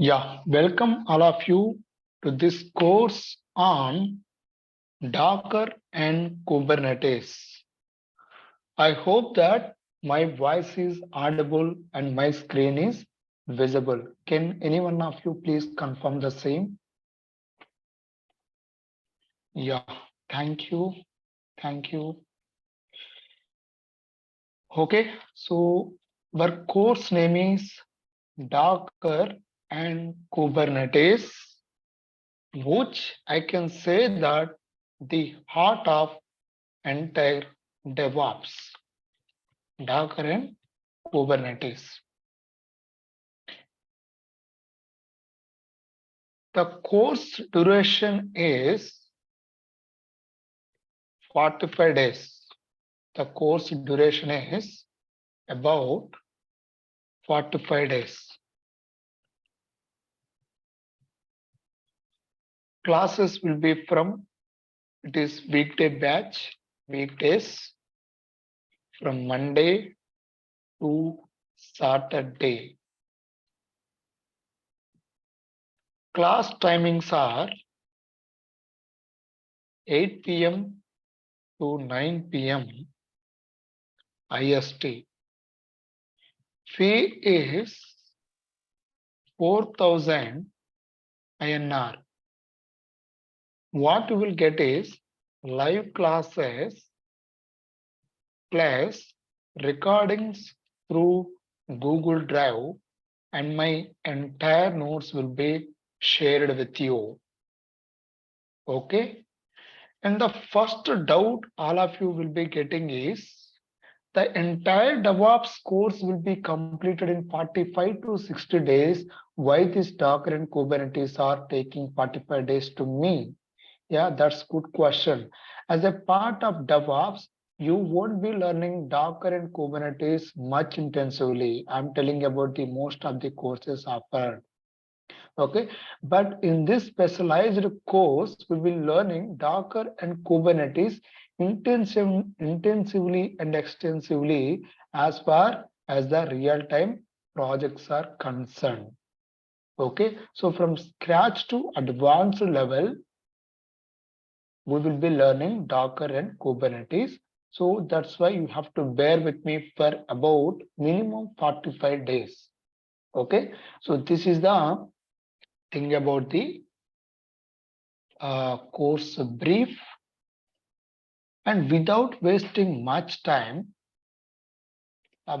Welcome all of you to this course on Docker and Kubernetes. I hope that my voice is audible and my screen is visible. Can any one of you please confirm the same? Yeah, thank you. Thank you. Okay, so our course name is Docker and Kubernetes, which I can say that the heart of entire DevOps, Docker and Kubernetes. The course duration is 45 days. The course duration is about 45 days. Classes will be from, it is weekday batch, weekdays from Monday to Saturday. Class timings are 8 p.m. to 9 p.m. IST. Fee is 4,000 INR. What you will get is live classes plus recordings through Google Drive, and my entire notes will be shared with you. Okay. And the first doubt all of you will be getting is the entire DevOps course will be completed in 45 to 60 days. Why this Docker and Kubernetes are taking 45 days to me? Yeah, that's good question. As a part of DevOps, you won't be learning Docker and Kubernetes much intensively. I'm telling about the most of the courses offered. Okay, but in this specialized course, we will learning Docker and Kubernetes intensively and extensively as far as the real-time projects are concerned. Okay, so from scratch to advanced level, we will be learning Docker and Kubernetes. So that's why you have to bear with me for about minimum 45 days. Okay, so this is the thing about the course brief. And without wasting much time,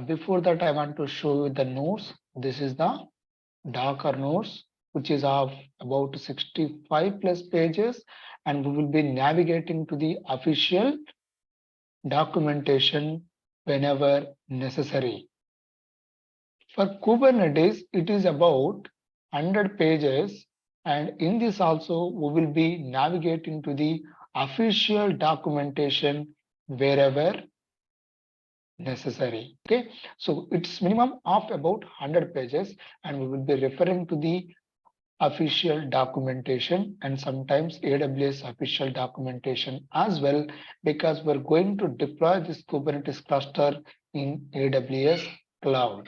before that I want to show you the notes. This is the Docker notes, which is of about 65 plus pages, and we will be navigating to the official documentation whenever necessary. For Kubernetes, it is about 100 pages, and in this also we will be navigating to the official documentation wherever necessary. Okay, so it's minimum of about 100 pages, and we will be referring to the official documentation and sometimes AWS official documentation as well, because we're going to deploy this Kubernetes cluster in AWS cloud.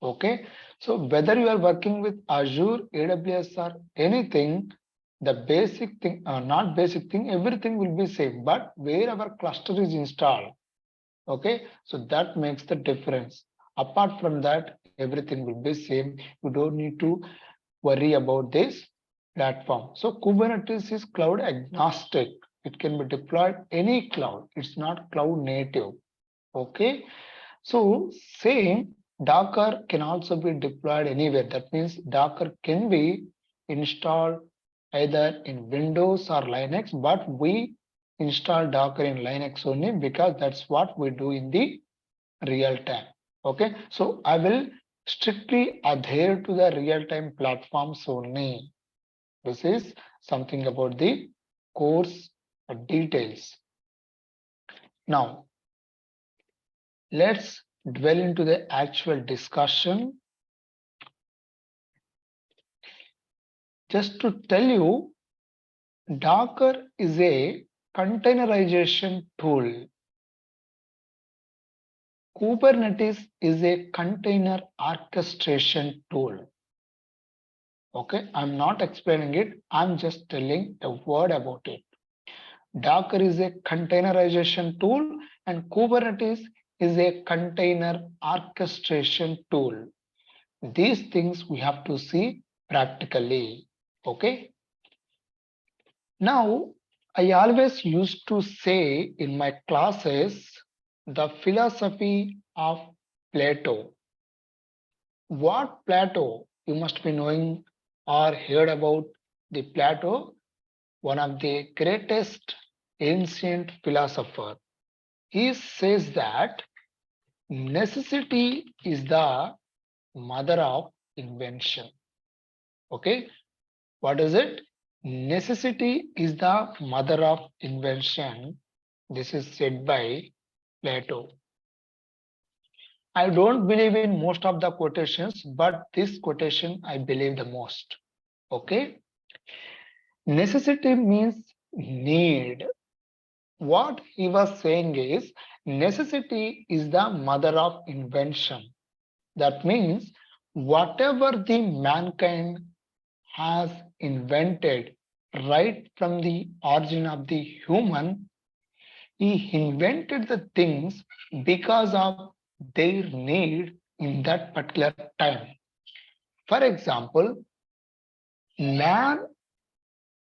Okay, so whether you are working with Azure, AWS, or anything, the basic thing, not basic thing, everything will be same, but where our cluster is installed. Okay, so that makes the difference. Apart from that, everything will be same. You don't need to worry about this platform. So Kubernetes is cloud agnostic. It can be deployed any cloud. It's not cloud native. Okay, so same Docker can also be deployed anywhere. That means Docker can be installed either in Windows or Linux, but we install Docker in Linux only because that's what we do in the real time. Okay, so I will strictly adhere to the real-time platforms only. This is something about the course details. Now, let's dwell into the actual discussion. Just to tell you, Docker is a containerization tool. Kubernetes is a container orchestration tool. Okay, I'm not explaining it. I'm just telling a word about it. Docker is a containerization tool and Kubernetes is a container orchestration tool. These things we have to see practically. Okay. Now, I always used to say in my classes the philosophy of Plato. What Plato? You must be knowing or heard about the Plato, one of the greatest ancient philosopher. He says that necessity is the mother of invention. Okay, what is it? Necessity is the mother of invention. This is said by Plato. I don't believe in most of the quotations, but this quotation I believe the most. Okay, necessity means need. What he was saying is necessity is the mother of invention. That means whatever the mankind has invented right from the origin of the human, he invented the things because of their need in that particular time. For example, man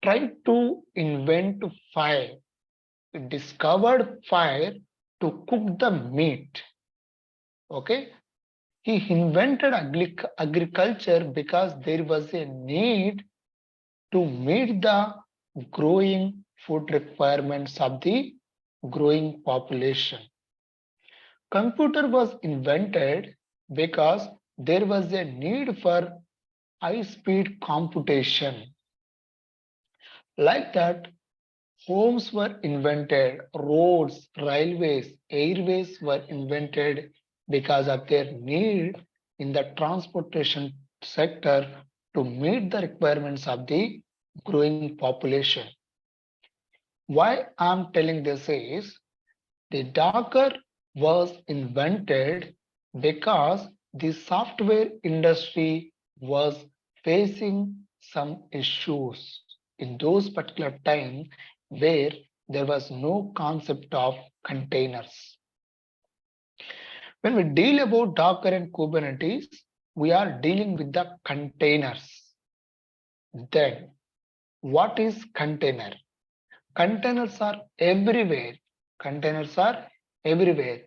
tried to invent fire, discovered fire to cook the meat. Okay, he invented agriculture because there was a need to meet the growing food requirements of the growing population. Computer was invented because there was a need for high speed computation. Like that, homes were invented, roads, railways, airways were invented because of their need in the transportation sector to meet the requirements of the growing population. Why I'm telling this is the Docker was invented because the software industry was facing some issues in those particular times where there was no concept of containers. When we deal about Docker and Kubernetes, we are dealing with the containers. Then, what is container? Containers are everywhere. Containers are everywhere.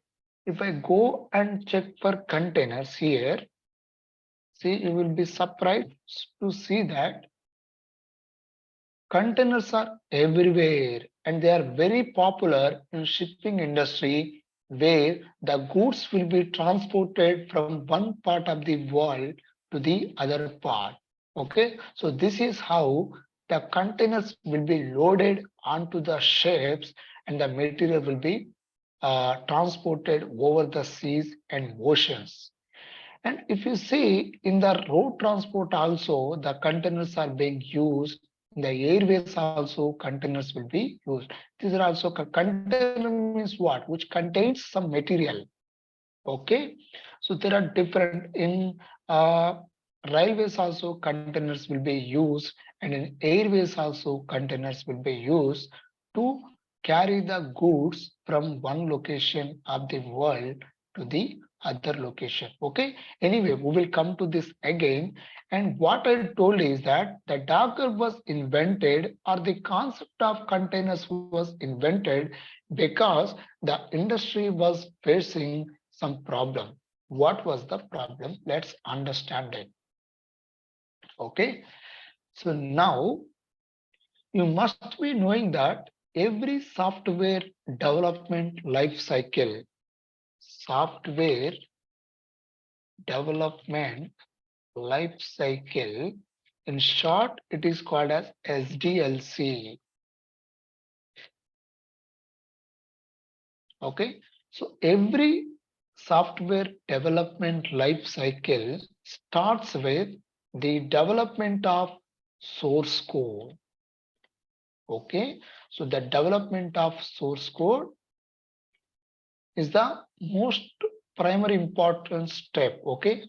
If I go and check for containers here, see, you will be surprised to see that containers are everywhere and they are very popular in shipping industry where the goods will be transported from one part of the world to the other part. Okay, so this is how the containers will be loaded onto the ships and the material will be transported over the seas and oceans. And if you see in the road transport also, the containers are being used. In the airways also, containers will be used. These are also container means what? Which contains some material. Okay, so there are different in railways also containers will be used, and in airways also containers will be used to carry the goods from one location of the world to the other location. Okay, anyway, we will come to this again. And what I told is that the Docker was invented, or the concept of containers was invented because the industry was facing some problem. What was the problem? Let's understand it. Okay, so now you must be knowing that every software development life cycle, software development life cycle, in short, it is called as SDLC. Okay, so every software development life cycle starts with the development of source code. Okay, so the development of source code is the most primary important step. Okay,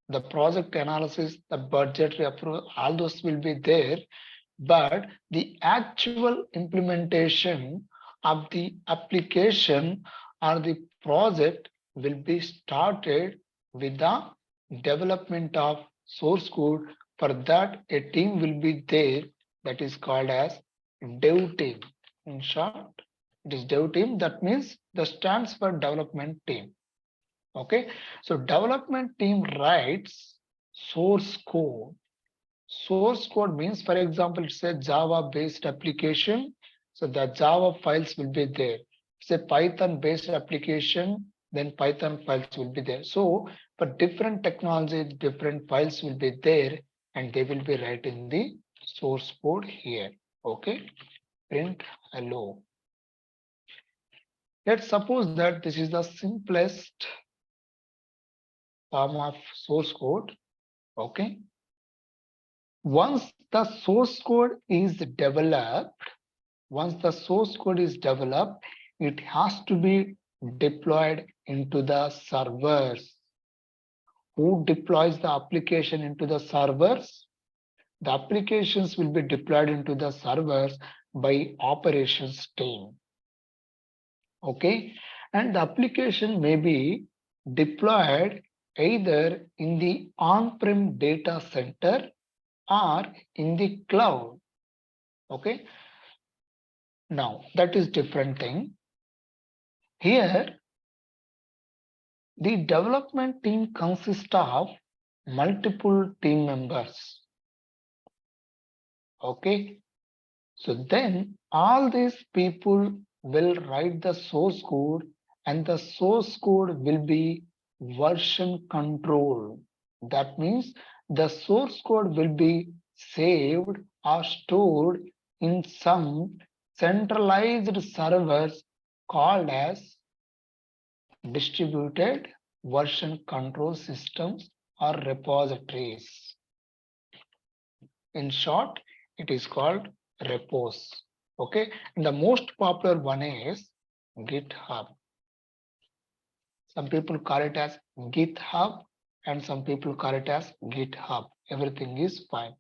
the project analysis, the budgetary approval, all those will be there, but the actual implementation of the application or the project will be started with the development of source code. For that, a team will be there that is called as dev team. In short, it is dev team. That means the stands for development team. Okay, so development team writes source code. Source code means, for example, it's a Java based application. So the Java files will be there. It's a Python based application, then Python files will be there. So for different technologies, different files will be there and they will be writing the source code here. Okay, print hello. Let's suppose that this is the simplest form of source code. Okay. Once the source code is developed, it has to be deployed into the servers. Who deploys the application into the servers? The applications will be deployed into the servers by operations team. Okay, and the application may be deployed either in the on-prem data center or in the cloud. Okay, now that is different thing. Here the development team consists of multiple team members. Okay, so then all these people will write the source code and the source code will be version control. That means the source code will be saved or stored in some centralized servers called as distributed version control systems or repositories. In short, it is called repos. Okay, and the most popular one is GitHub. Some people call it as GitHub and some people call it as GitHub. Everything is fine.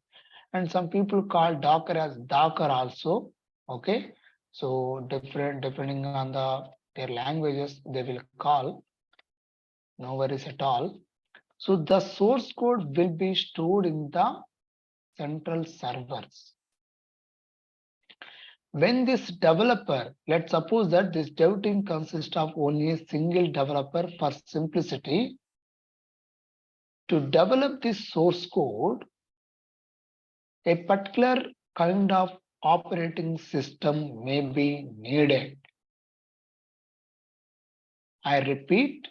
And some people call Docker as Docker also. Okay, so depending on their languages, they will call. No worries at all. So the source code will be stored in the central servers. When this developer, let's suppose that this dev team consists of only a single developer for simplicity. To develop this source code, a particular kind of operating system may be needed. I repeat,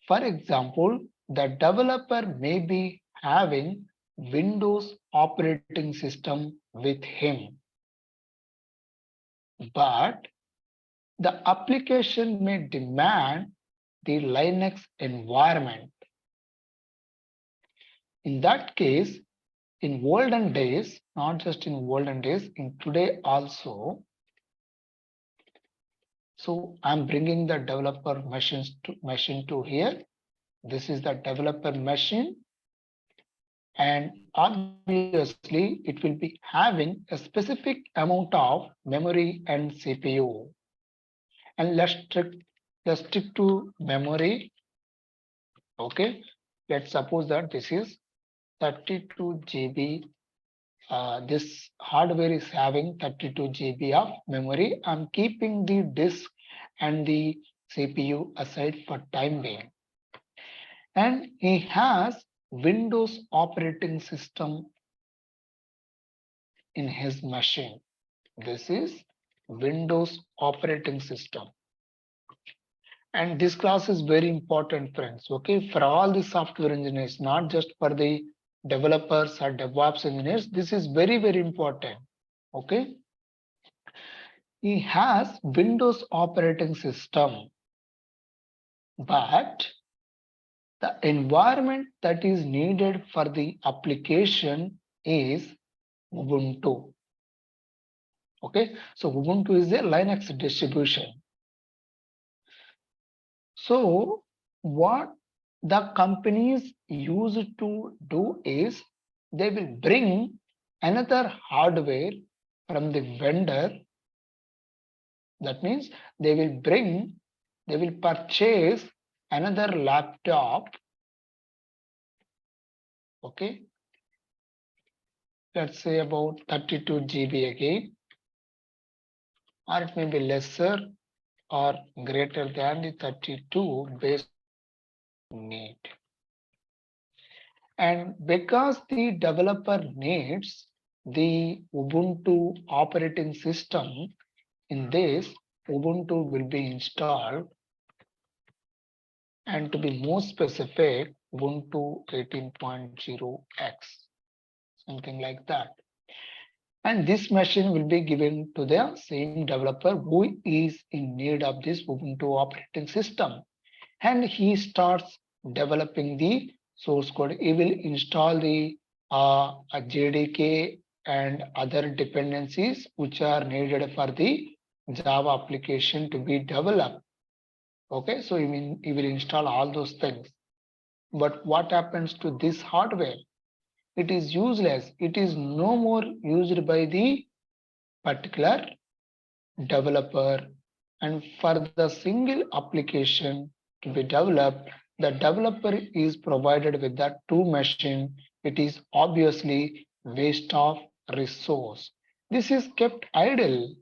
for example, the developer may be having Windows operating system with him, but the application may demand the Linux environment. In that case, in olden days, not just in olden days, in today also, so I'm bringing the developer machine to here. This is the developer machine. And obviously, it will be having a specific amount of memory and CPU. And let's stick to memory. Okay, let's suppose that this is 32 GB. This hardware is having 32 GB of memory. I'm keeping the disk and the CPU aside for time being. And he has Windows operating system in his machine. This is Windows operating system. And this class is very important, friends. Okay, for all the software engineers, not just for the developers or DevOps engineers, this is very, very important. Okay, he has Windows operating system, but the environment that is needed for the application is Ubuntu. Okay, so Ubuntu is a Linux distribution. So what the companies use to do is they will bring another hardware from the vendor. That means they will purchase another laptop. Okay, let's say about 32 GB again, or it may be lesser or greater than the 32 based need. And because the developer needs the Ubuntu operating system, in this Ubuntu will be installed, and to be more specific, Ubuntu 18.0x, something like that. And this machine will be given to the same developer who is in need of this Ubuntu operating system. And he starts developing the source code. He will install the JDK and other dependencies which are needed for the Java application to be developed. Okay, so he will install all those things. But what happens to this hardware? It is useless. It is no more used by the particular developer. And for the single application to be developed, the developer is provided with that two machine. It is obviously waste of resource. This is kept idle.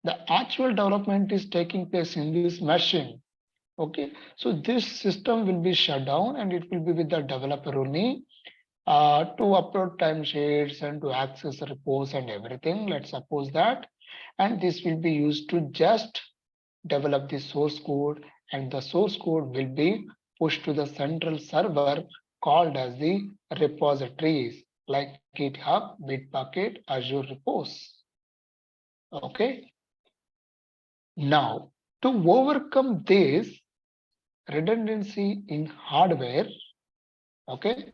The actual development is taking place in this machine. Okay, so this system will be shut down and it will be with the developer only to upload timesheets and to access reports and everything. Let's suppose that, and this will be used to just develop the source code, and the source code will be pushed to the central server called as the repositories like GitHub, Bitbucket, Azure repos. Okay. Now, to overcome this redundancy in hardware, okay,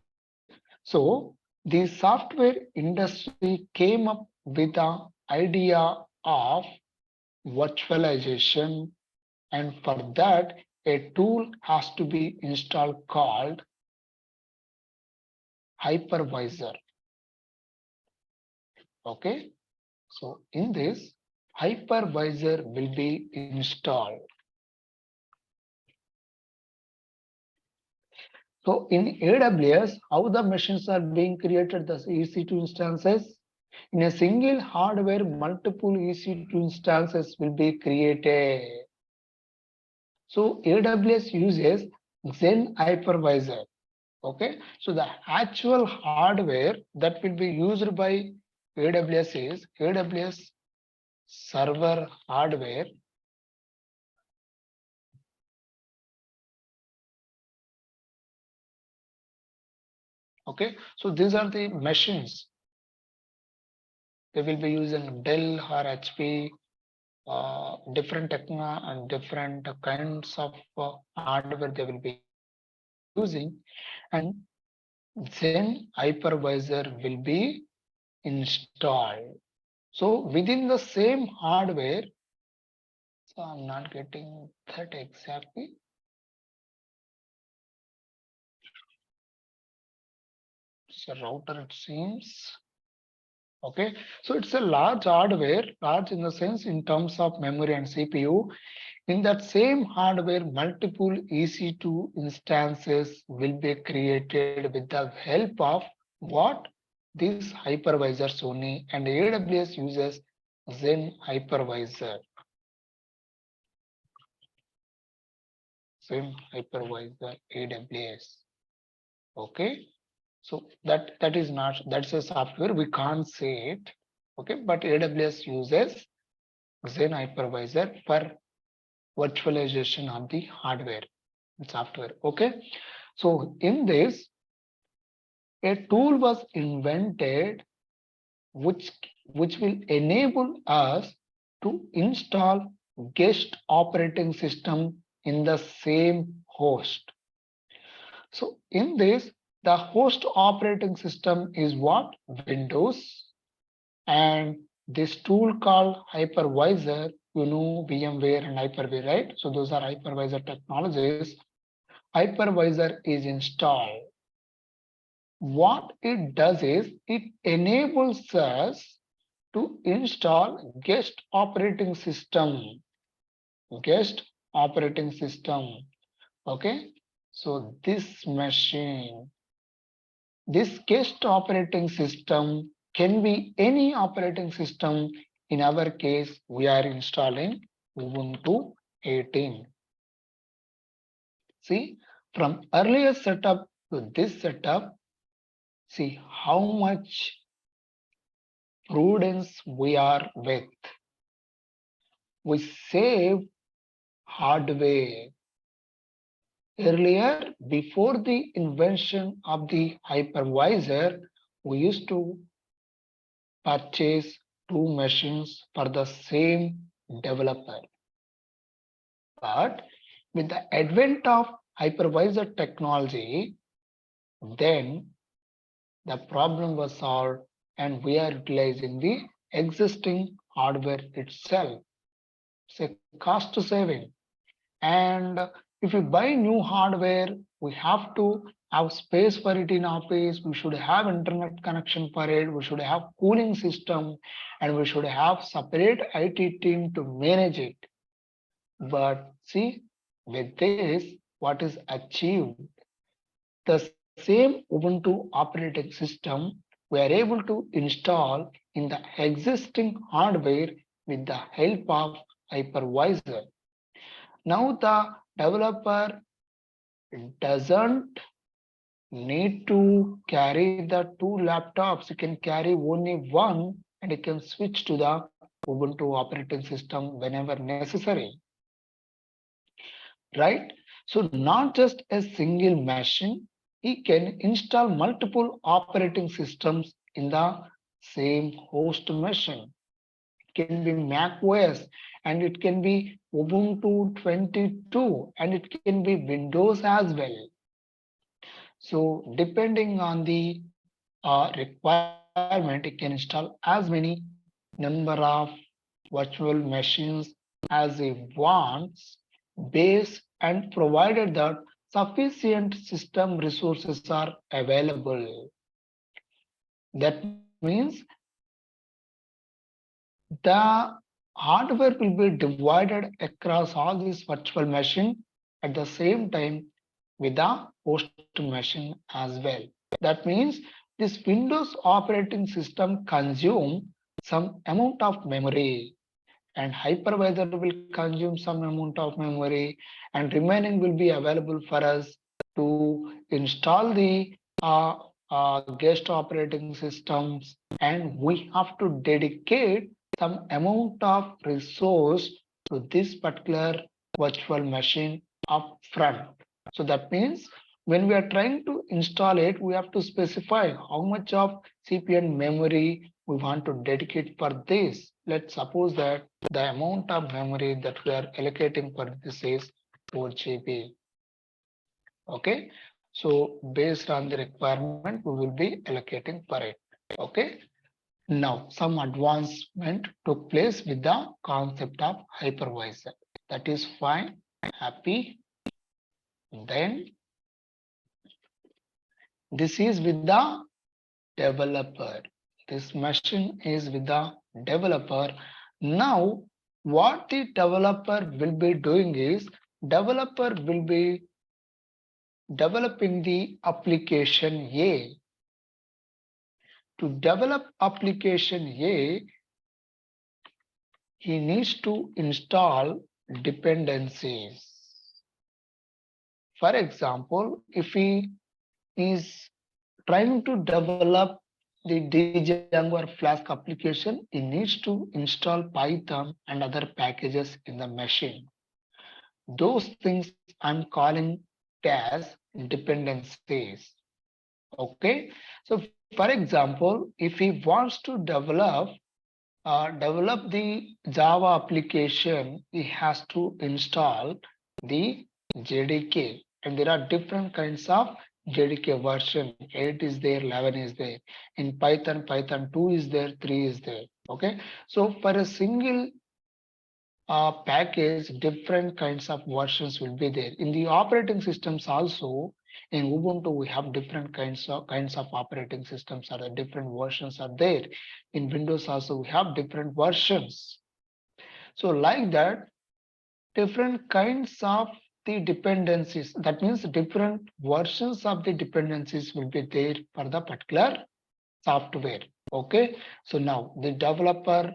so the software industry came up with the idea of virtualization, and for that a tool has to be installed called hypervisor. Okay, so in this hypervisor will be installed. So in AWS, how the machines are being created, the EC2 instances. In a single hardware, multiple EC2 instances will be created. So AWS uses Xen hypervisor. Okay, so the actual hardware that will be used by AWS is AWS server hardware. Okay, so these are the machines. They will be using Dell or HP, different techno and different kinds of hardware they will be using, and then hypervisor will be installed. So within the same hardware, so I'm not getting that exactly. It's a router, it seems. Okay, so it's a large hardware, large in the sense in terms of memory and CPU. In that same hardware, multiple EC2 instances will be created with the help of what? These hypervisors only, and AWS uses Xen hypervisor. Xen hypervisor AWS. Okay, so that is not, that's a software, we can't say it. Okay, but AWS uses Xen hypervisor for virtualization of the hardware and software. Okay, so in this, a tool was invented which will enable us to install guest operating system in the same host. So in this, the host operating system is what? Windows, and this tool called hypervisor, you know, VMware and Hyper-V, right? So those are hypervisor technologies. hypervisor is installed, what it does is it enables us to install guest operating system. Guest operating system. Okay. So this machine, this guest operating system can be any operating system. In our case, we are installing Ubuntu 18. See, from earlier setup to this setup, see how much prudence we are with. We save hardware. Earlier, before the invention of the hypervisor, we used to purchase two machines for the same developer. But with the advent of hypervisor technology, then the problem was solved and we are utilizing the existing hardware itself. It's a cost saving. And if we buy new hardware, we have to have space for it in office. We should have internet connection for it. We should have cooling system, and we should have separate IT team to manage it. But see, with this, what is achieved? The same Ubuntu operating system we are able to install in the existing hardware with the help of hypervisor. Now the developer doesn't need to carry the two laptops. You can carry only one and you can switch to the Ubuntu operating system whenever necessary. Right? So not just a single machine, he can install multiple operating systems in the same host machine. It can be Mac OS and it can be Ubuntu 22 and it can be Windows as well. So depending on the requirement, it can install as many number of virtual machines as he wants, based and provided that sufficient system resources are available. That means the hardware will be divided across all these virtual machines at the same time with the host machine as well. That means this Windows operating system consumes some amount of memory and hypervisor will consume some amount of memory and remaining will be available for us to install the guest operating systems, and we have to dedicate some amount of resource to this particular virtual machine up front. So that means when we are trying to install it, we have to specify how much of CPU and memory we want to dedicate for this. Let's suppose that the amount of memory that we are allocating for this is 4 GB. Okay, so based on the requirement, we will be allocating for it. Okay, now some advancement took place with the concept of hypervisor. That is fine, happy. Then this is with the developer. This machine is with the developer. Now, what the developer will be doing is, developer will be developing the application A. To develop application A, he needs to install dependencies. For example, if he is trying to develop the Django or Flask application, it needs to install Python and other packages in the machine. Those things I'm calling as dependencies. Okay, so for example, if he wants to develop the Java application, he has to install the JDK, and there are different kinds of JDK version. 8 is there, 11 is there. In Python 2 is there, 3 is there. Okay, so for a single package, different kinds of versions will be there. In the operating systems also, in Ubuntu, we have different kinds of operating systems, or the different versions are there. In Windows also, we have different versions. So like that, different kinds of the dependencies, that means different versions of the dependencies will be there for the particular software. Okay, so now the developer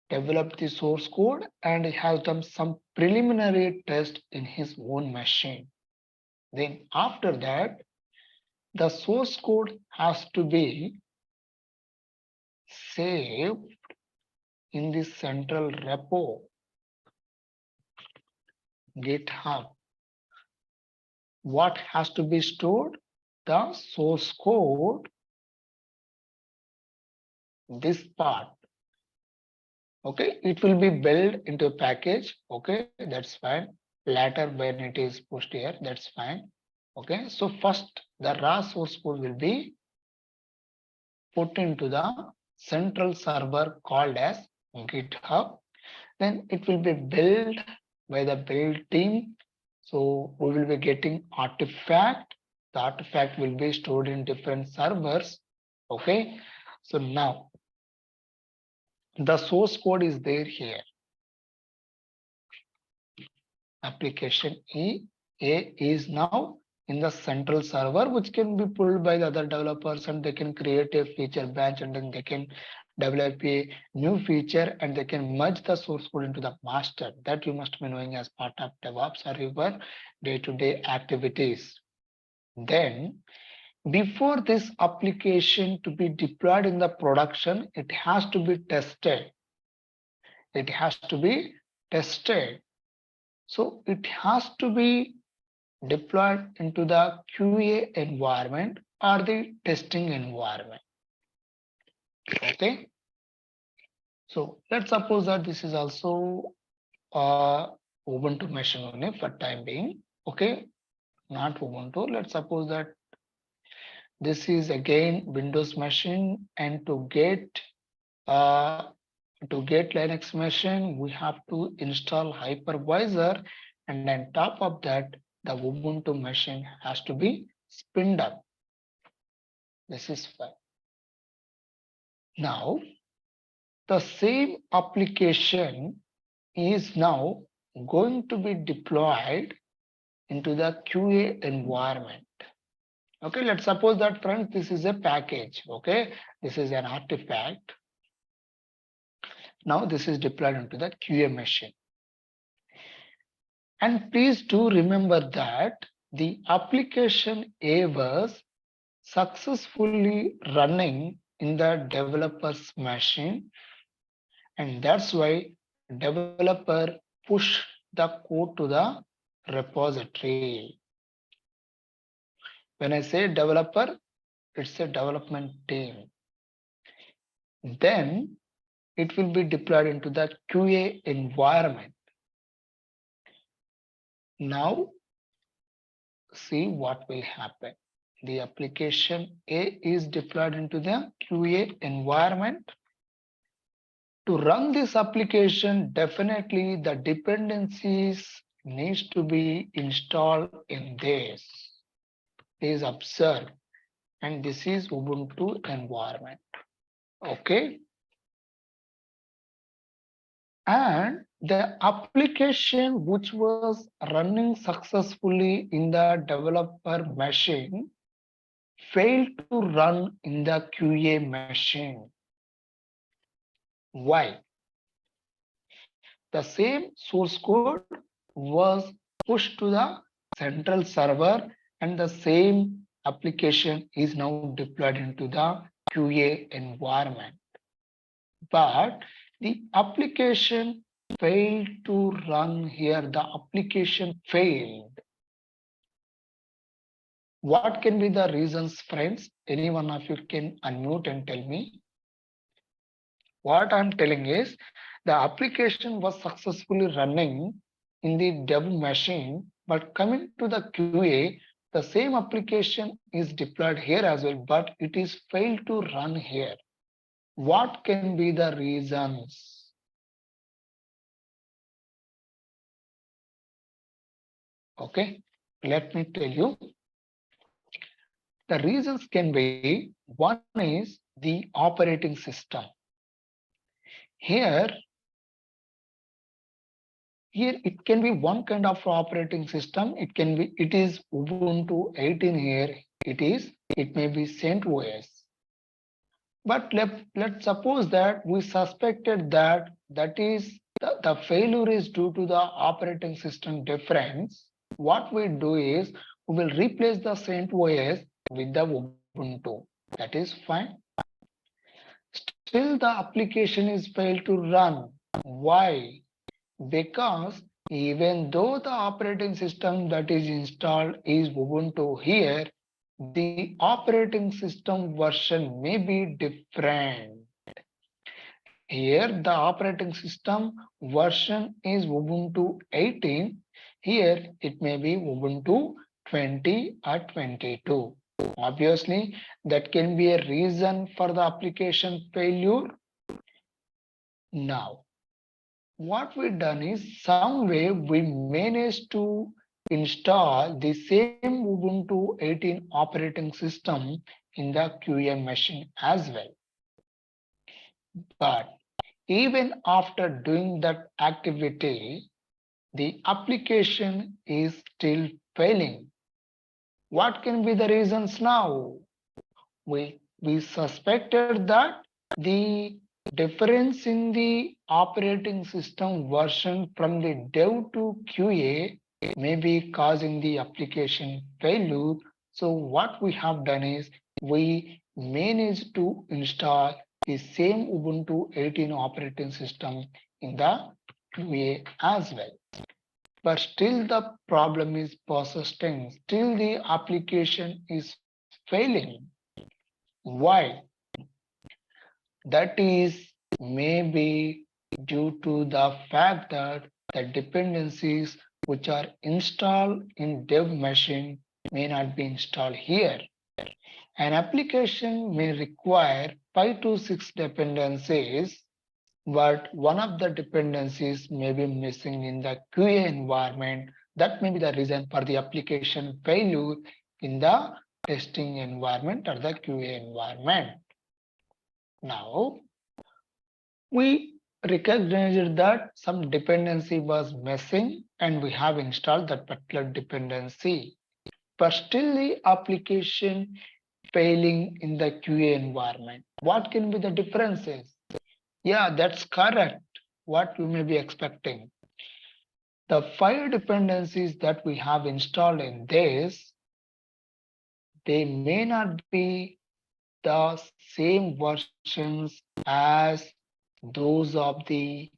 developed the source code and has done some preliminary test in his own machine. Then after that, the source code has to be saved in the central repo, GitHub. What has to be stored? The source code, this part. Okay, it will be built into a package. Okay, that's fine. Later when it is pushed here, that's fine. Okay, so first the raw source code will be put into the central server called as GitHub. Then it will be built by the build team. So we will be getting artifact. The artifact will be stored in different servers. Okay, so now the source code is there here. Application A is now in the central server, which can be pulled by the other developers, and they can create a feature branch, and then they can develop a new feature, and they can merge the source code into the master. That you must be knowing as part of DevOps or your day-to-day activities. Then before this application to be deployed in the production, it has to be tested. It has to be tested. So it has to be deployed into the QA environment or the testing environment. Okay. So let's suppose that this is also Ubuntu machine only for time being. Okay. Not Ubuntu. Let's suppose that this is again Windows machine, and to get Linux machine, we have to install hypervisor, and on top of that, the Ubuntu machine has to be spinned up. This is fine. Now, the same application is now going to be deployed into the QA environment. Okay, let's suppose that, friends, this is a package. Okay, this is an artifact. Now this is deployed into the QA machine. And please do remember that the application A was successfully running in the developer's machine, and that's why developer push the code to the repository. When I say developer, it's a development team. Then it will be deployed into the QA environment. Now, see what will happen. The application A is deployed into the QA environment. To run this application, definitely the dependencies needs to be installed in this. Please observe, and this is Ubuntu environment. Okay. And the application which was running successfully in the developer machine failed to run in the QA machine. Why? The same source code was pushed to the central server, and the same application is now deployed into the QA environment. But the application failed to run here. The application failed. What can be the reasons, friends? Any one of you can unmute and tell me. What I'm telling is the application was successfully running in the dev machine, but coming to the QA, the same application is deployed here as well, but it is failed to run here. What can be the reasons? Okay, let me tell you. The reasons can be, one is the operating system. Here, here it can be one kind of operating system. It is Ubuntu 18 here. It may be CentOS. But let's suppose that we suspected that the failure is due to the operating system difference. What we do is we will replace the CentOS with the Ubuntu. That is fine. Still, the application is failed to run. Why? Because even though the operating system that is installed is Ubuntu here, the operating system version may be different. Here, the operating system version is Ubuntu 18. Here, it may be Ubuntu 20 or 22. Obviously, that can be a reason for the application failure. Now, what we done is some way we managed to install the same Ubuntu 18 operating system in the QA machine as well. But even after doing that activity, the application is still failing. What can be the reasons now? We suspected that the difference in the operating system version from the dev to QA may be causing the application failure. So what we have done is we managed to install the same Ubuntu 18 operating system in the QA as well. But still the problem is persisting. Still the application is failing. Why? That is maybe due to the fact that the dependencies which are installed in dev machine may not be installed here. An application may require 5 to 6 dependencies, but one of the dependencies may be missing in the QA environment. That may be the reason for the application failure in the testing environment or the QA environment. Now, we recognized that some dependency was missing and we have installed that particular dependency. But still the application failing in the QA environment. What can be the differences? Yeah, that's correct. What you may be expecting. The 5 dependencies that we have installed in this, they may not be the same versions as those of the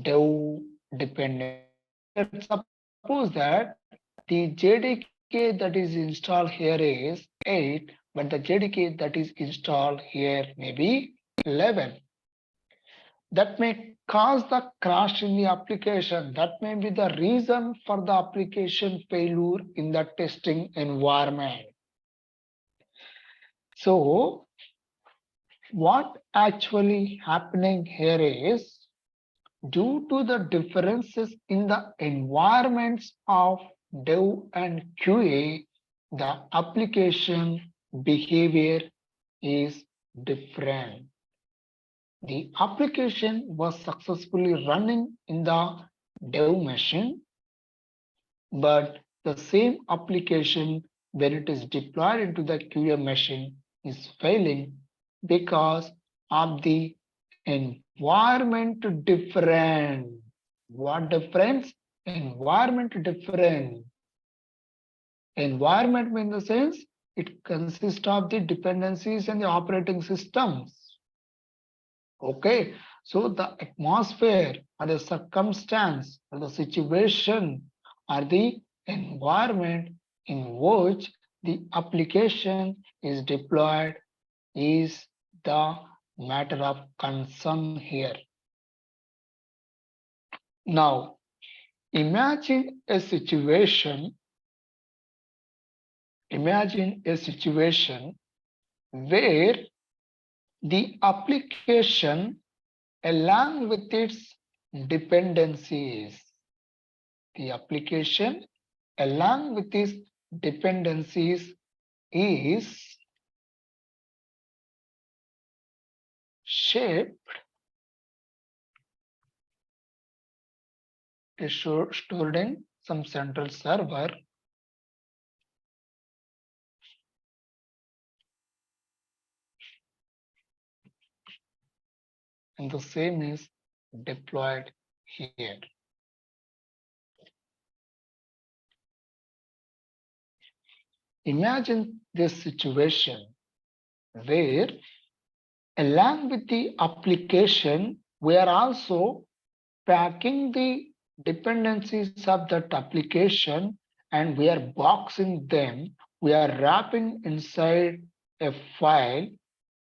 dev dependency. Let's suppose that the JDK that is installed here is 8, but the JDK that is installed here may be 11. That may cause the crash in the application. That may be the reason for the application failure in the testing environment. So, what actually happening here is, due to the differences in the environments of dev and QA, the application behavior is different. The application was successfully running in the dev machine, but the same application, when it is deployed into the QA machine, is failing because of the environment different. What difference? Environment different. Environment in the sense it consists of the dependencies and the operating systems. Okay, so the atmosphere or the circumstance or the situation or the environment in which the application is deployed is the matter of concern here. Now, imagine a situation where the application along with its dependencies, the application along with these dependencies is shaped is stored in some central server and the same is deployed here. Imagine this situation where along with the application, we are also packing the dependencies of that application and we are boxing them. We are wrapping inside a file.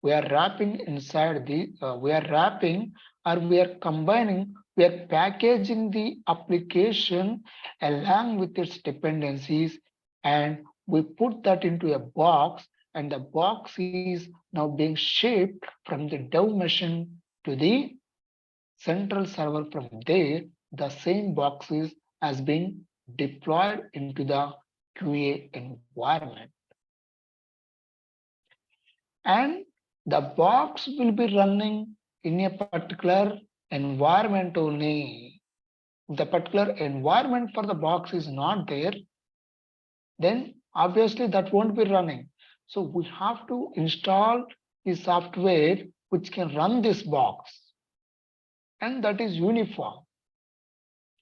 We are wrapping inside we are wrapping or we are combining, we are packaging the application along with its dependencies and we put that into a box and the box is now being shipped from the dev machine to the central server. From there, the same boxes has been deployed into the QA environment. And the box will be running in a particular environment only. If the particular environment for the box is not there, then obviously that won't be running. So we have to install the software which can run this box. And that is uniform.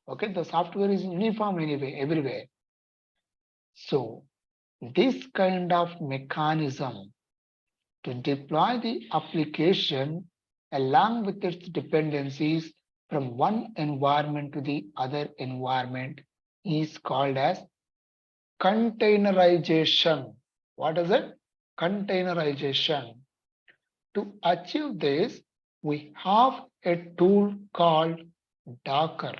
Okay, the software is uniform anyway, everywhere. So this kind of mechanism to deploy the application along with its dependencies from one environment to the other environment is called as containerization. What is it? Containerization. To achieve this, we have a tool called Docker.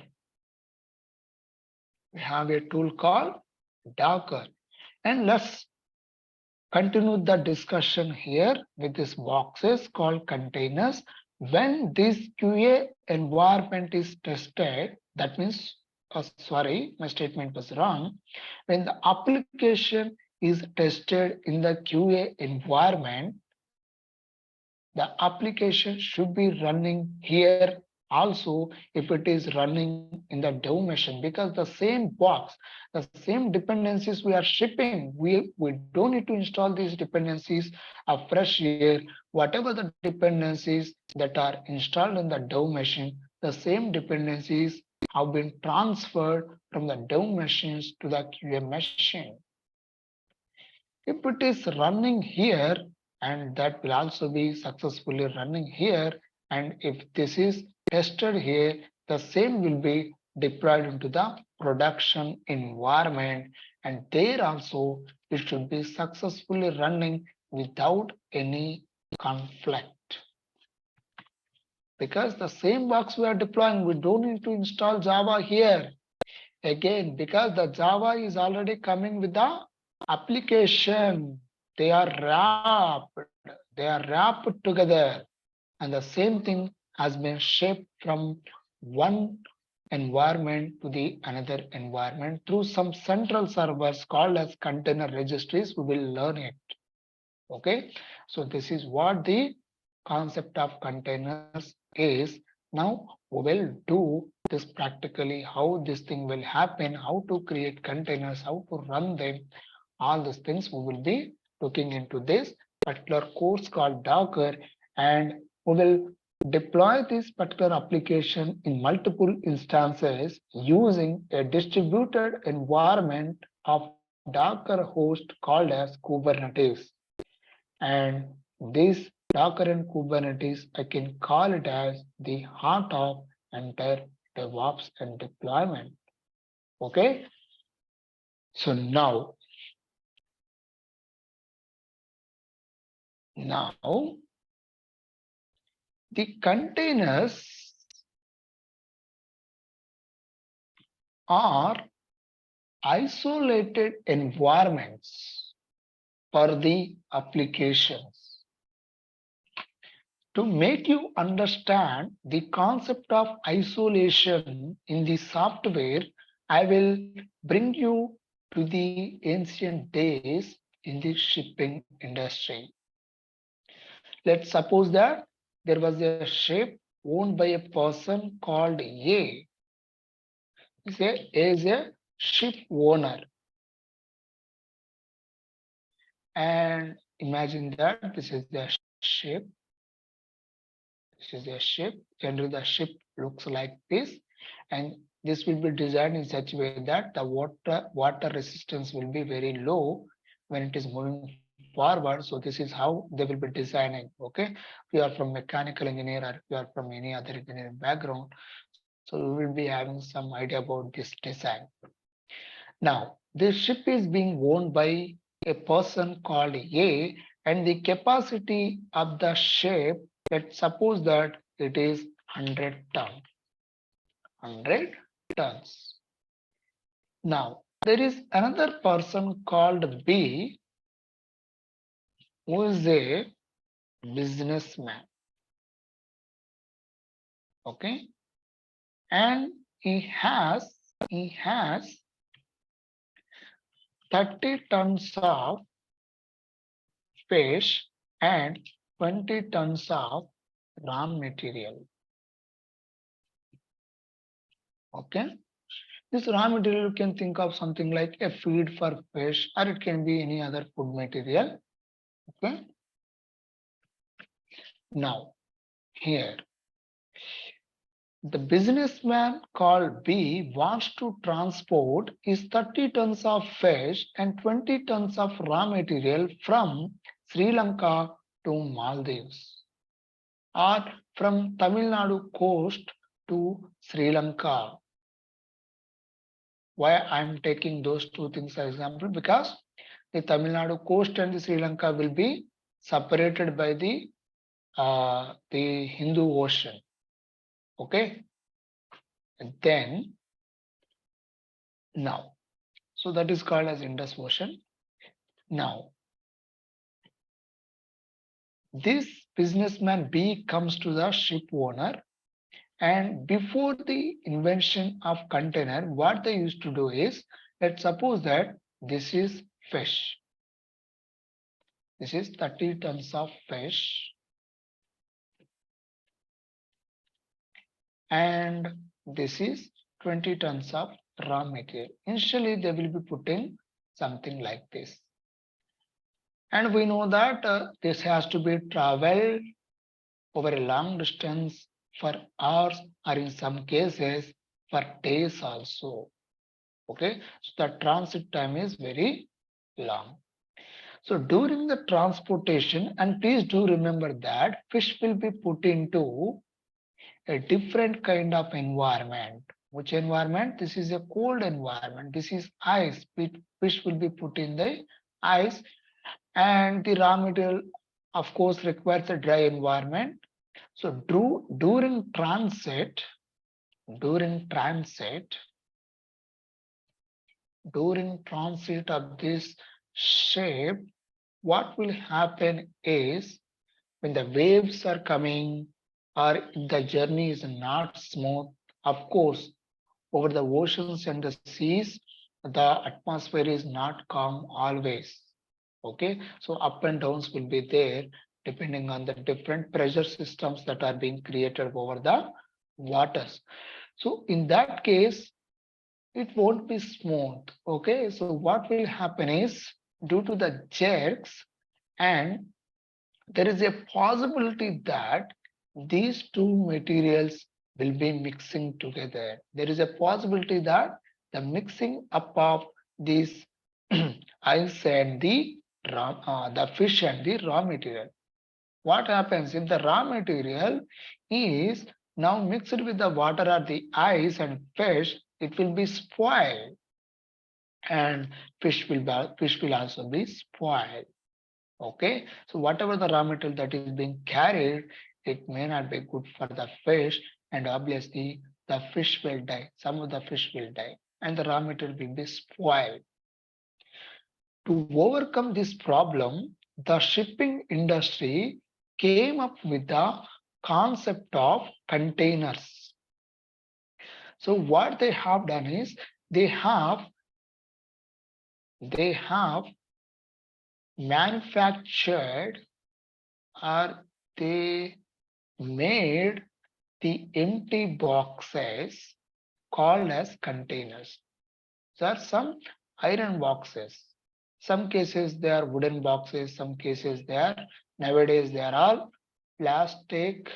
We have a tool called Docker. And let's continue the discussion here with these boxes called containers. When this QA environment is tested, that means, sorry, my statement was wrong. When the application is tested in the QA environment, the application should be running here also if it is running in the dev machine, because the same box, the same dependencies we are shipping, we don't need to install these dependencies afresh here. Whatever the dependencies that are installed in the dev machine, the same dependencies have been transferred from the dev machines to the QA machine. If it is running here, and that will also be successfully running here, and if this is tested here, the same will be deployed into the production environment, and there also it should be successfully running without any conflict. Because the same box we are deploying, we don't need to install Java here. Again, because the Java is already coming with the application, they are wrapped together, and the same thing has been shipped from one environment to the another environment through some central servers called as container registries. We will learn it. Okay, so this is what the concept of containers is. Now we will do this practically, how this thing will happen, how to create containers, how to run them. All these things we will be looking into this particular course called Docker, and we will deploy this particular application in multiple instances using a distributed environment of Docker host called as Kubernetes. And this Docker and Kubernetes, I can call it as the heart of entire DevOps and deployment. Okay. So now the containers are isolated environments for the applications. To make you understand the concept of isolation in the software, I will bring you to the ancient days in the shipping industry. Let's suppose that there was a ship owned by a person called A. A is a ship owner. And imagine that this is the ship. This is a ship. Generally, the ship looks like this, and this will be designed in such a way that the water resistance will be very low when it is moving forward. So this is how they will be designing. Okay, if you are from mechanical engineer or if you are from any other engineering background, so you will be having some idea about this design. Now, this ship is being owned by a person called A, and the capacity of the ship, let's suppose that it is 100 tons. 100 tons. Now, there is another person called B who is a businessman. Okay, and he has 30 tons of fish and 20 tons of raw material. Okay, this raw material you can think of something like a feed for fish, or it can be any other food material. Okay, now here the businessman called B wants to transport his 30 tons of fish and 20 tons of raw material from Sri Lanka to Maldives, or from Tamil Nadu coast to Sri Lanka. Why I'm taking those two things as example? Because the Tamil Nadu coast and the Sri Lanka will be separated by the Hindu Ocean. Okay, and then now, so that is called as Indus Ocean. Now, this businessman B comes to the ship owner, and before the invention of container, what they used to do is, let's suppose that this is fish. This is 30 tons of fish, and this is 20 tons of raw material. Initially, they will be putting something like this. And we know that this has to be traveled over a long distance for hours, or in some cases for days also. Okay, so the transit time is very long. So during the transportation, and please do remember that fish will be put into a different kind of environment. Which environment? This is a cold environment. This is ice. Fish will be put in the ice, and the raw material, of course, requires a dry environment. So during transit of this ship, what will happen is, when the waves are coming or the journey is not smooth, of course, over the oceans and the seas, the atmosphere is not calm always. Okay, so up and downs will be there depending on the different pressure systems that are being created over the waters. So in that case, it won't be smooth. Okay, so what will happen is, due to the jerks, and there is a possibility that these two materials will be mixing together. There is a possibility that the mixing up of these ice and the fish and the raw material. What happens if the raw material is now mixed with the water or the ice and fish? It will be spoiled, and fish will also be spoiled. Okay, so whatever the raw material that is being carried, it may not be good for the fish, and obviously the fish will die. Some of the fish will die, and the raw material will be spoiled. To overcome this problem, the shipping industry came up with the concept of containers. So what they have done is, they have they have manufactured or they made the empty boxes called as containers. There are some iron boxes. Some cases they are wooden boxes, some cases they are nowadays they are all plastic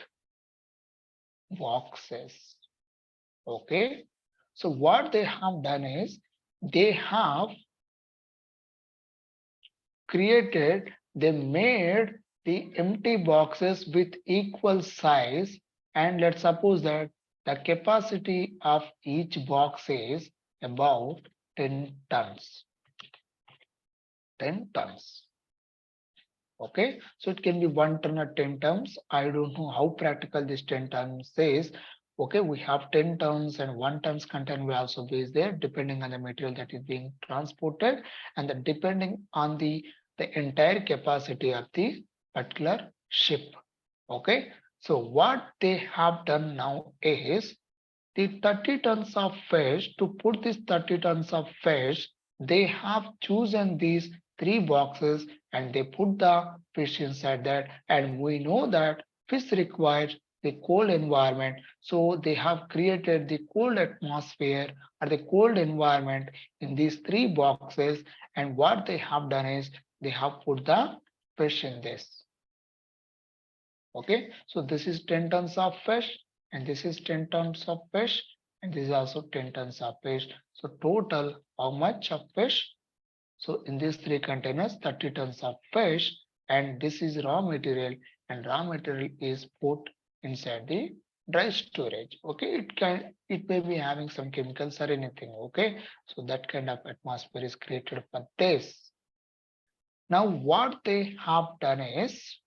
boxes. Okay. So what they have done is they have created, they made the empty boxes with equal size, and let's suppose that the capacity of each box is about 10 tons. 10 tons. Okay, so it can be 1 ton or 10 tons. I don't know how practical this 10 tons is. Okay, we have 10 tons and 1 tons content will also be there depending on the material that is being transported and the depending on the entire capacity of the particular ship. Okay, so what they have done now is the 30 tons of fish. To put this 30 tons of fish, they have chosen these 3 boxes and they put the fish inside that, and we know that fish requires the cold environment, so they have created the cold atmosphere or the cold environment in these 3 boxes, and what they have done is they have put the fish in this. Okay, so this is 10 tons of fish and this is 10 tons of fish and this is also 10 tons of fish. So total how much of fish? So in these 3 containers 30 tons of fish, and this is raw material, and raw material is put inside the dry storage. Okay, it may be having some chemicals or anything. Okay, so that kind of atmosphere is created for this. Now what they have done is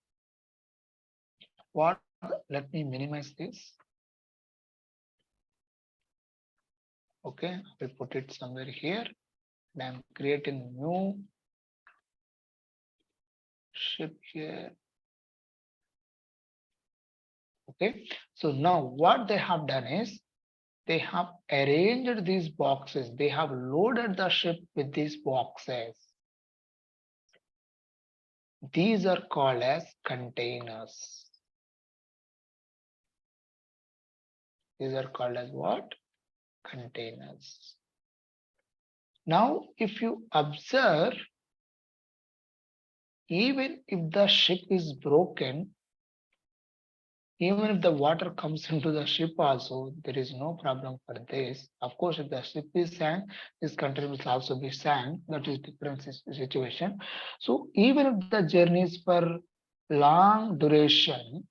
let me minimize this. Okay, I will put it somewhere here and I'm creating new ship here. Okay, so now what they have done is they have arranged these boxes, they have loaded the ship with these boxes. These are called as containers. These are called as what? Containers. Now if you observe, even if the ship is broken, even if the water comes into the ship also, there is no problem for this. Of course, if the ship is sank, this container will also be sank. That is different situation. So even if the journey is for long duration,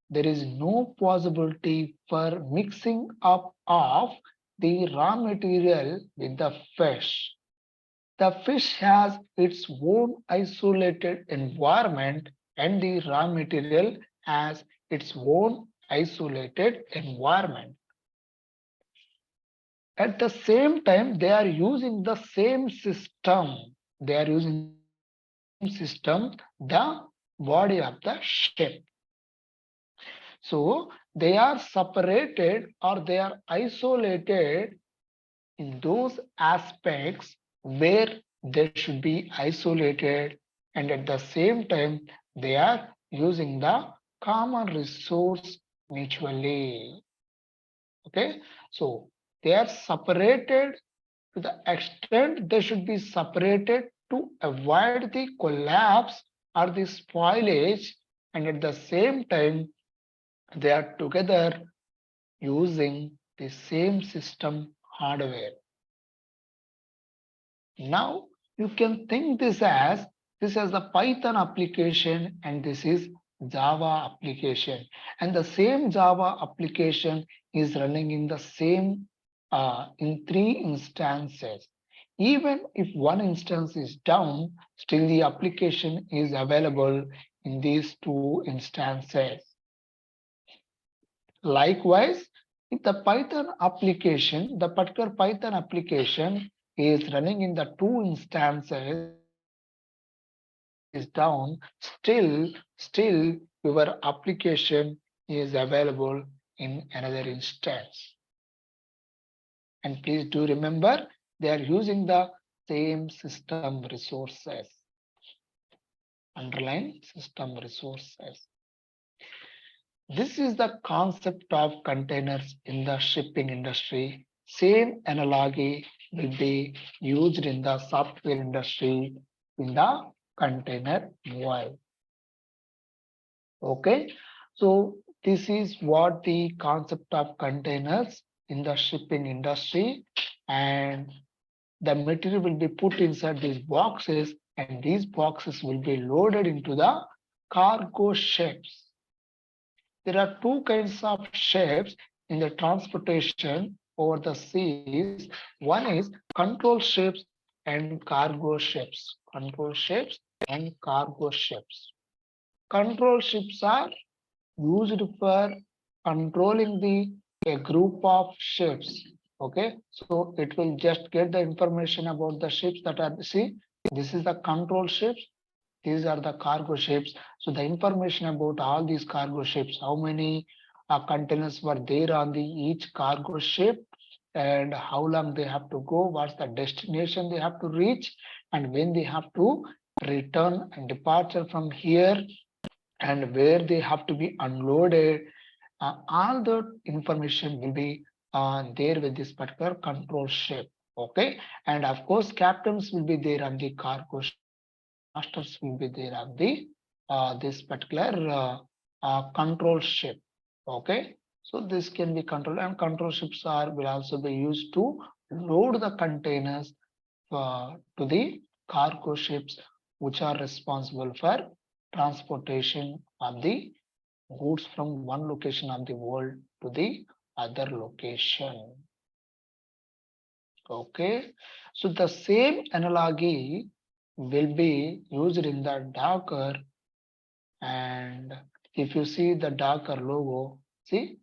there is no possibility for mixing up of the raw material with the fish. The fish has its own isolated environment and the raw material has its own isolated environment. At the same time, they are using the same system. They are using the same system, the body of the ship. So they are separated or they are isolated in those aspects where they should be isolated, and at the same time they are using the common resource mutually. Okay, so they are separated to the extent they should be separated to avoid the collapse or the spoilage, and at the same time they are together using the same system hardware. Now you can think this as the Python application and this is Java application, and the same Java application is running in the same in 3 instances. Even if one instance is down, still the application is available in these 2 instances. Likewise, if the Python application, the particular Python application is running in the 2 instances and one instance is down, still your application is available in another instance. And please do remember, they are using the same system resources. Underline system resources. This is the concept of containers in the shipping industry. Same analogy will be used in the software industry in the container world. Okay, so this is what the concept of containers in the shipping industry, and the material will be put inside these boxes, and these boxes will be loaded into the cargo ships. There are two kinds of ships in the transportation over the seas. One is control ships and cargo ships. Control ships and cargo ships. Control ships are used for controlling the a group of ships. Okay, so it will just get the information about the ships that are, see, this is the control ships, these are the cargo ships. So the information about all these cargo ships, how many containers were there on the each cargo ship, and how long they have to go, what's the destination they have to reach, and when they have to return and departure from here, and where they have to be unloaded. All the information will be there with this particular control ship. Okay, and of course captains will be there on the cargo ship, and masters will be there on the this particular control ship. Okay, so this can be controlled, and control ships are will also be used to load the containers to the cargo ships, which are responsible for transportation of the goods from one location of the world to the other location. Okay, so the same analogy will be used in the Docker, and if you see the Docker logo, see,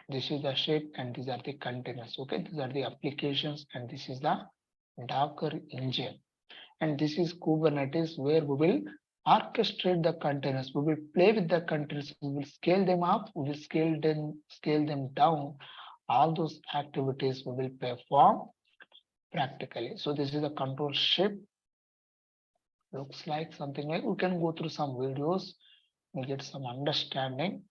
this is the shape and these are the containers. Okay, these are the applications and this is the Docker engine, and this is Kubernetes, where we will orchestrate the containers, we will play with the containers, we will scale them up, we will scale them down. All those activities we will perform practically. So this is a control ship. Looks like something like, we can go through some videos and get some understanding.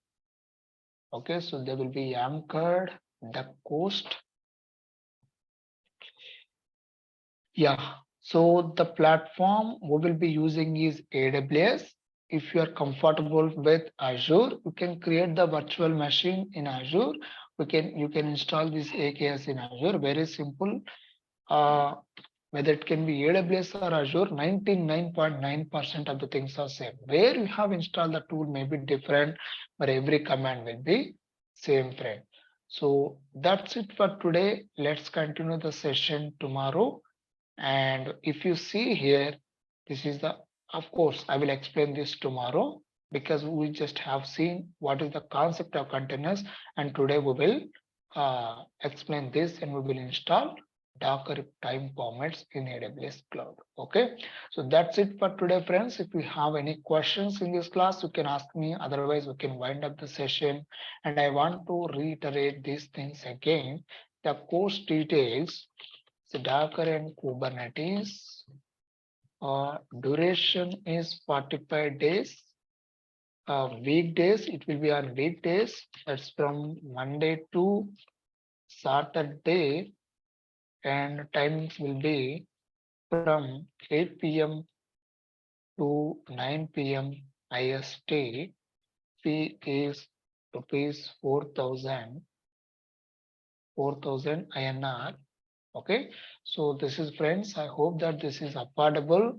Okay, so they will be anchored the coast. Yeah, so the platform we will be using is AWS. If you are comfortable with Azure, you can create the virtual machine in Azure. You can install this AKS in Azure. Very simple. Whether it can be AWS or Azure, 99.9% of the things are same. Where you have installed the tool may be different, but every command will be same, friend. So that's it for today. Let's continue the session tomorrow. And if you see here, this is the, of course, I will explain this tomorrow, because we just have seen what is the concept of containers, and today we will explain this, and we will install Docker time formats in AWS cloud. Okay, so that's it for today, friends. If you have any questions in this class, you can ask me. Otherwise, we can wind up the session. And I want to reiterate these things again. The course details, so Docker and Kubernetes, duration is 45 days. Weekdays, it will be on weekdays. That's from Monday to Saturday, and timings will be from 8 p.m. to 9 p.m. IST. Fee is rupees 4,000 INR. Okay, so this is, friends, I hope that this is affordable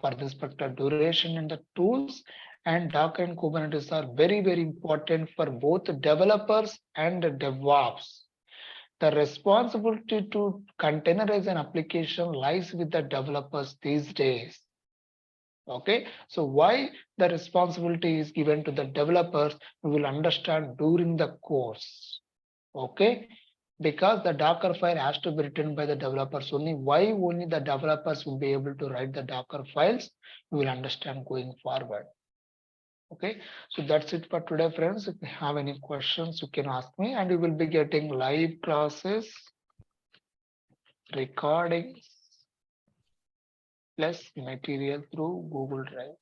for this particular duration, and the tools and Docker and Kubernetes are very, very important for both developers and DevOps. The responsibility to containerize an application lies with the developers these days. Okay, so why the responsibility is given to the developers, we will understand during the course. Okay, because the Docker file has to be written by the developers only. Why only the developers will be able to write the Docker files, we will understand going forward. Okay, so that's it for today, friends. If you have any questions, you can ask me, and we will be getting live classes, recordings, plus material through Google Drive.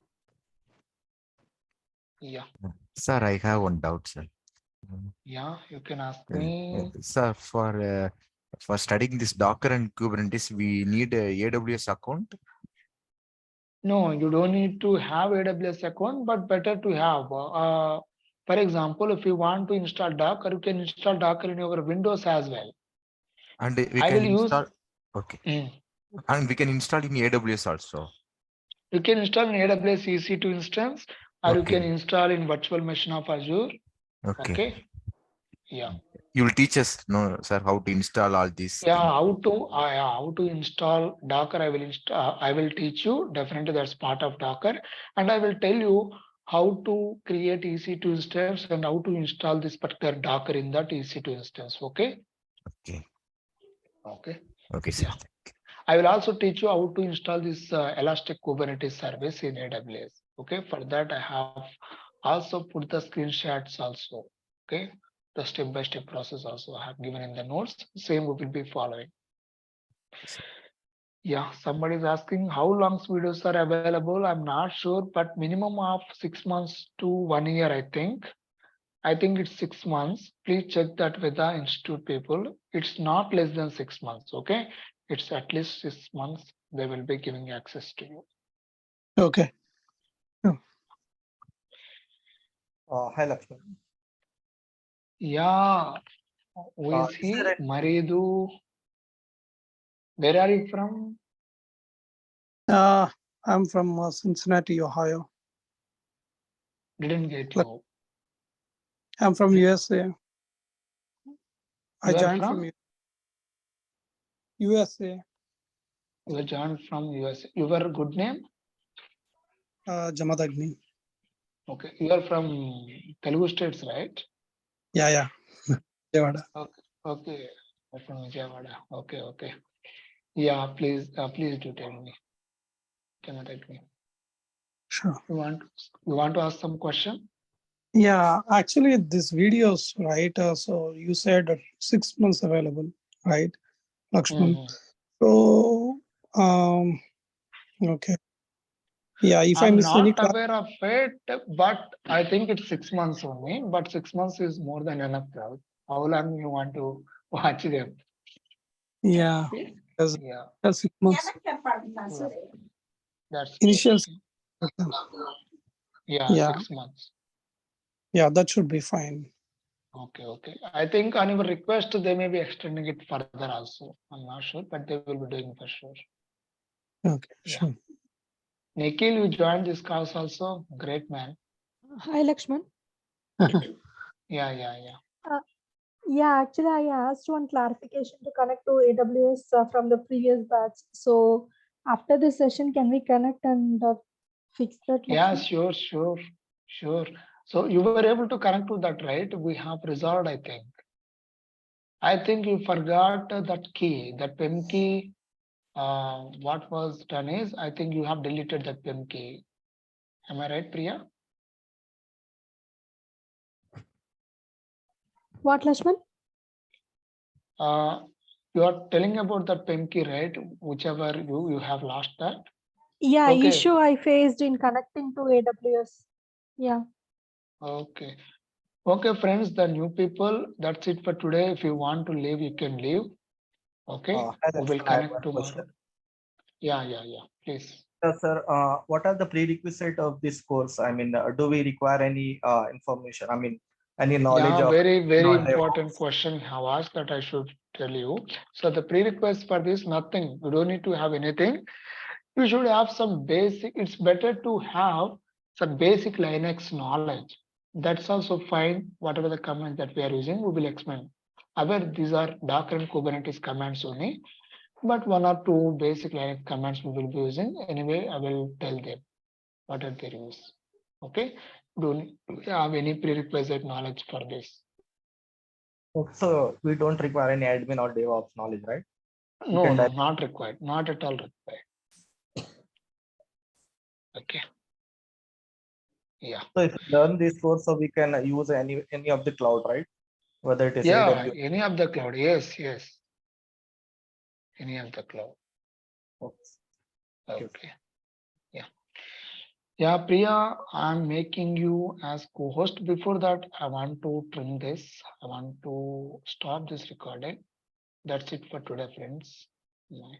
Yeah. Sir, I have one doubt, sir. Yeah, you can ask me. Sir, for studying this Docker and Kubernetes, we need a AWS account. No, you don't need to have AWS account, but better to have. For example, if you want to install Docker, you can install Docker in your Windows as well. And we I can will use. install. Okay. And we can install in AWS also. You can install in AWS EC2 instance, or you can Okay. install in virtual machine of Azure. Okay. Okay. Yeah. You will teach us, no, sir, how to install all these Yeah, things. how to install Docker. I will teach you. Definitely, that's part of Docker, and I will tell you how to create EC2 instance and how to install this particular Docker in that EC2 instance. Okay. Okay. Okay. Okay, sir. Yeah. I will also teach you how to install this Elastic Kubernetes service in AWS. Okay. For that, I have also put the screenshots also. Okay. The step-by-step process also I have given in the notes. Same we will be following. Yeah, somebody is asking how long videos are available. I'm not sure, but minimum of 6 months to 1 year, I think. I think it's 6 months. Please check that with the institute people. It's not less than 6 months. Okay, it's at least 6 months. They will be giving access to you. Okay. Hi, Laxman. Yeah, who is Is he? there Maridu. Where are you from? I'm from Cincinnati, Ohio. Didn't get you. I'm from USA. I You are joined from? from USA. You are joined from US. Your good name? Jamadagni. Okay, you are from Telugu states, right? Yeah. Vijayawada. Okay, okay. You're from Jdbc. Okay, okay. Yeah, please do tell me. Can you tell me? Sure. You want to ask some question? Yeah, actually, this videos, right? So you said 6 months available, right, Laxman? So, okay. Yeah, if I I'm miss any not class, aware of it, but I think it's 6 months only. But 6 months is more than enough, right? How long you want to watch them? yeah, because Yeah, 6 months that's initial. yeah, Yeah, 6 months. yeah, that should be fine. Okay, okay. I think on your request, they may be extending it further also. I'm not sure, but they will be doing for sure. Okay, Yeah. sure. Nikhil, you joined this class also. Great man. Hi, Laxman. Yeah. Yeah, actually, I asked one clarification to connect to AWS from the previous batch. So after this session, can we connect and fix that? Yeah, Laxman? sure. So you were able to connect to that, right? We have resolved, I think. I think you forgot that key, that PIM key. What was done is, I think you have deleted that PIM key. Am I right, Priya? What, Laxman? You are telling about that PIM key, right? Whichever you have lost that. Yeah, Okay. issue I faced in connecting to AWS. Yeah. Okay. Okay, friends, the new people, that's it for today. If you want to leave, you can leave. Okay, hi, we will Laxman. I have connect one tomorrow. question. Yeah, please. Sir, what are the prerequisites of this course? I mean, do we require any information? I mean, any knowledge Yeah, of very DevOps? important question you have asked that I should tell you. So the prerequisite for this, nothing. You don't need to have anything. You should have some basic, it's better to have some basic Linux knowledge. That's also fine. Whatever the commands that we are using, we will explain. However, these are Docker and Kubernetes commands only, but one or two basic Linux commands we will be using. Anyway, I will tell them what are their use. Okay, don't have any prerequisite knowledge for this. So we don't require any admin or DevOps knowledge, right? No, not required. Not at all required. Okay. Yeah. So if we learn this course, so we can use any of the cloud, right? Whether it is Yeah, AWS. any of the cloud. Yes. Any of the cloud. Okay. Okay. Yeah. Yeah, Priya, I'm making you as co-host. Before that, I want to trim this. I want to stop this recording. That's it for today, friends. Bye.